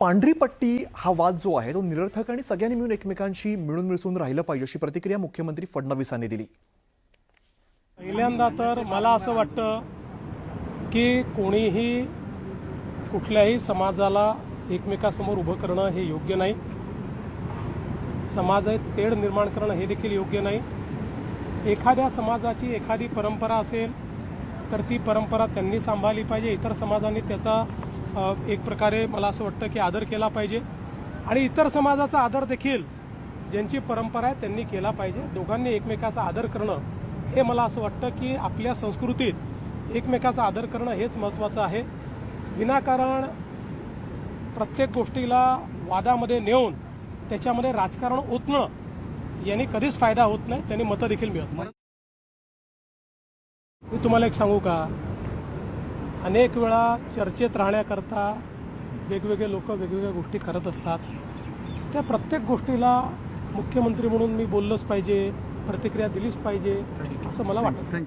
पांढरी पट्टी हा वाद जो आहे तो निरर्थक आणि सगळ्यांनी मिळून एकमेकांशी मिळून मिसळून राहिलं पाहिजे अशी प्रतिक्रिया मुख्यमंत्री फडणवीसांनी दिली। पहिल्यांदा तर मला असं वाटतं की कोणीही कुठल्याही समाजाला एकमेकांसमोर उभं करणं हे योग्य नाही। समाजात तेढ निर्माण करणं हे देखील योग्य नाही। एखाद्या समाजाची एखादी परंपरा असेल तर ती परंपरा त्यांनी सांभाळली पाहिजे, इतर समाजांनी त्याचा एक प्रकारे मला असं वाटतं की आदर केला पाहिजे आणि इतर समाजाचा आदर देखील ज्यांची परंपरा आहे त्यांनी केला पाहिजे। दोघांनी एकमेकाचा आदर करणं हे मला असं वाटतं की आपल्या संस्कृतीत एकमेकाचा आदर करणं हेच महत्त्वाचं आहे। विनाकारण प्रत्येक गोष्टीला वादामध्ये नेऊन त्याच्यामध्ये राजकारण ओतणं यांनी कधीच फायदा होत नाही, त्यांनी मतं देखील मिळत नाही। मी तुम्हाला एक सांगू का, अनेक वेळा चर्चेत राहण्याकरता वेगवेगळे लोक वेगवेगळ्या गोष्टी करत असतात। त्या प्रत्येक गोष्टीला मुख्यमंत्री म्हणून मी बोललंच पाहिजे, प्रतिक्रिया दिलीच पाहिजे असं मला वाटत नाही।